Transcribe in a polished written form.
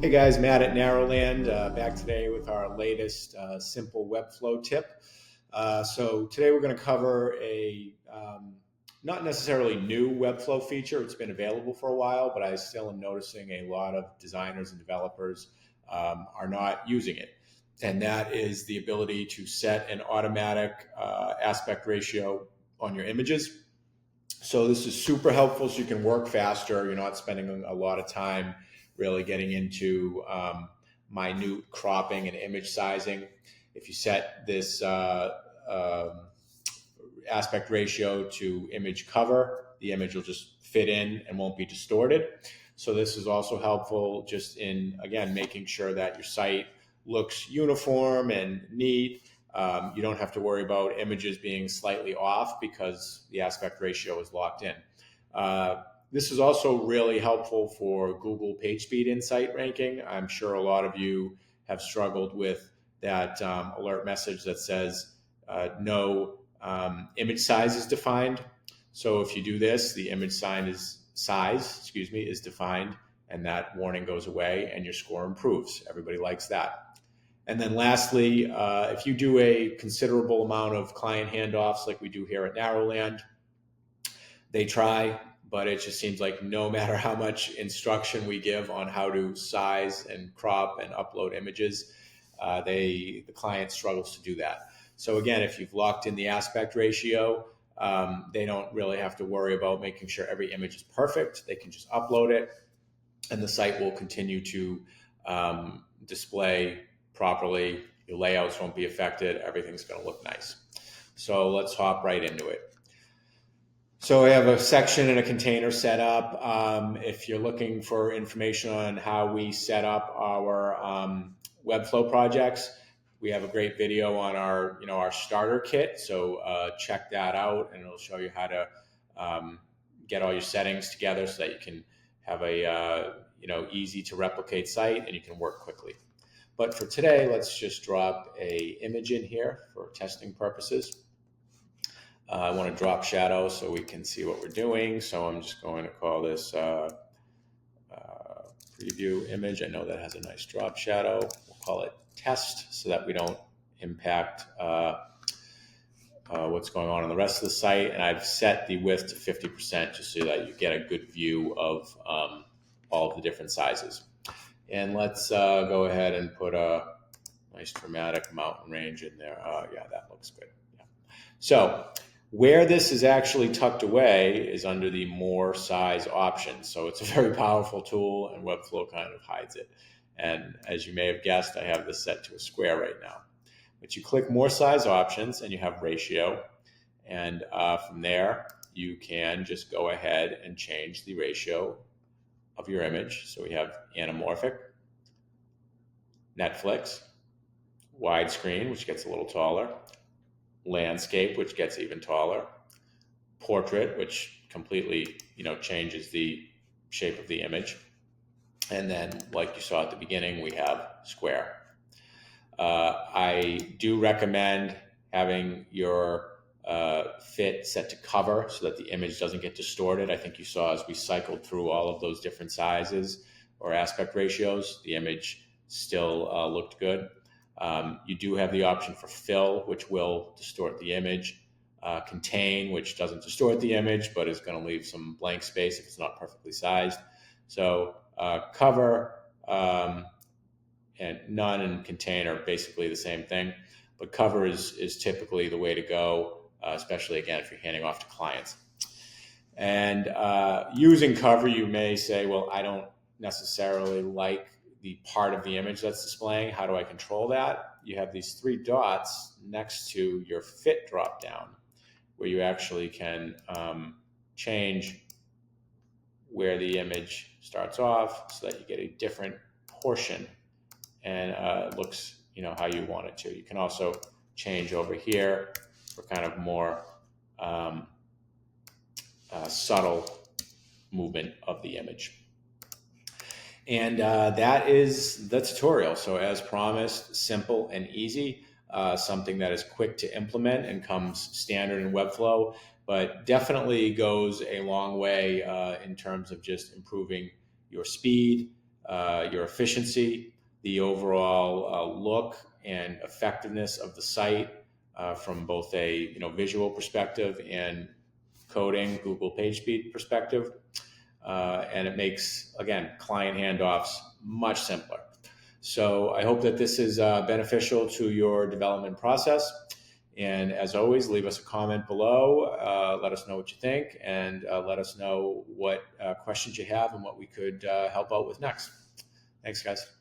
Hey guys, Matt at Narrowland, back today with our latest simple Webflow tip. So today we're going to cover a not necessarily new Webflow feature. It's been available for a while, but I still am noticing a lot of designers and developers are not using it. And that is the ability to set an automatic aspect ratio on your images. So this is super helpful so you can work faster. You're not spending a lot of time really getting into minute cropping and image sizing. If you set this aspect ratio to image cover, the image will just fit in and won't be distorted. So this is also helpful just in, again, making sure that your site looks uniform and neat. You don't have to worry about images being slightly off because the aspect ratio is locked in. This is also really helpful for Google PageSpeed Insight ranking. I'm sure a lot of you have struggled with that alert message that says no image size is defined. So if you do this, the image size is defined, and that warning goes away and your score improves. Everybody likes that. And then lastly, if you do a considerable amount of client handoffs like we do here at Narrowland, they try, but it just seems like no matter how much instruction we give on how to size and crop and upload images, the client struggles to do that. So again, if you've locked in the aspect ratio, they don't really have to worry about making sure every image is perfect. They can just upload it, and the site will continue to display properly. Your layouts won't be affected. Everything's going to look nice. So let's hop right into it. So I have a section and a container set up. If you're looking for information on how we set up our Webflow projects, we have a great video on our starter kit. So check that out, and it'll show you how to get all your settings together so that you can have a easy to replicate site and you can work quickly. But for today, let's just drop a image in here for testing purposes. I want to drop shadow so we can see what we're doing. So I'm just going to call this preview image. I know that has a nice drop shadow. We'll call it test so that we don't impact what's going on the rest of the site. And I've set the width to 50% just so that you get a good view of all of the different sizes. And let's go ahead and put a nice dramatic mountain range in there. Yeah, that looks good. Yeah. So where this is actually tucked away is under the more size options. So it's a very powerful tool, and Webflow kind of hides it. And as you may have guessed, I have this set to a square right now. But you click more size options and you have ratio. And from there, you can just go ahead and change the ratio of your image. So we have anamorphic, Netflix, widescreen, which gets a little taller, landscape, which gets even taller, portrait, which completely changes the shape of the image, and then, like you saw at the beginning, we have square. I do recommend having your fit set to cover so that the image doesn't get distorted. I think you saw as we cycled through all of those different sizes or aspect ratios, the image still looked good. You do have the option for fill, which will distort the image, contain, which doesn't distort the image, but is going to leave some blank space if it's not perfectly sized. So cover and none and contain are basically the same thing, but cover is typically the way to go, especially, again, if you're handing off to clients. And using cover, you may say, well, I don't necessarily like the part of the image that's displaying. How do I control that? You have these three dots next to your fit dropdown where you actually can change where the image starts off so that you get a different portion and it looks how you want it to. You can also change over here for kind of more subtle movement of the image. And that is the tutorial. So as promised, simple and easy, something that is quick to implement and comes standard in Webflow, but definitely goes a long way in terms of just improving your speed, your efficiency, the overall look and effectiveness of the site from both a visual perspective and coding, Google PageSpeed perspective. And it makes, again, client handoffs much simpler. So I hope that this is beneficial to your development process. And as always, leave us a comment below. Let us know what you think, and let us know what questions you have and what we could help out with next. Thanks, guys.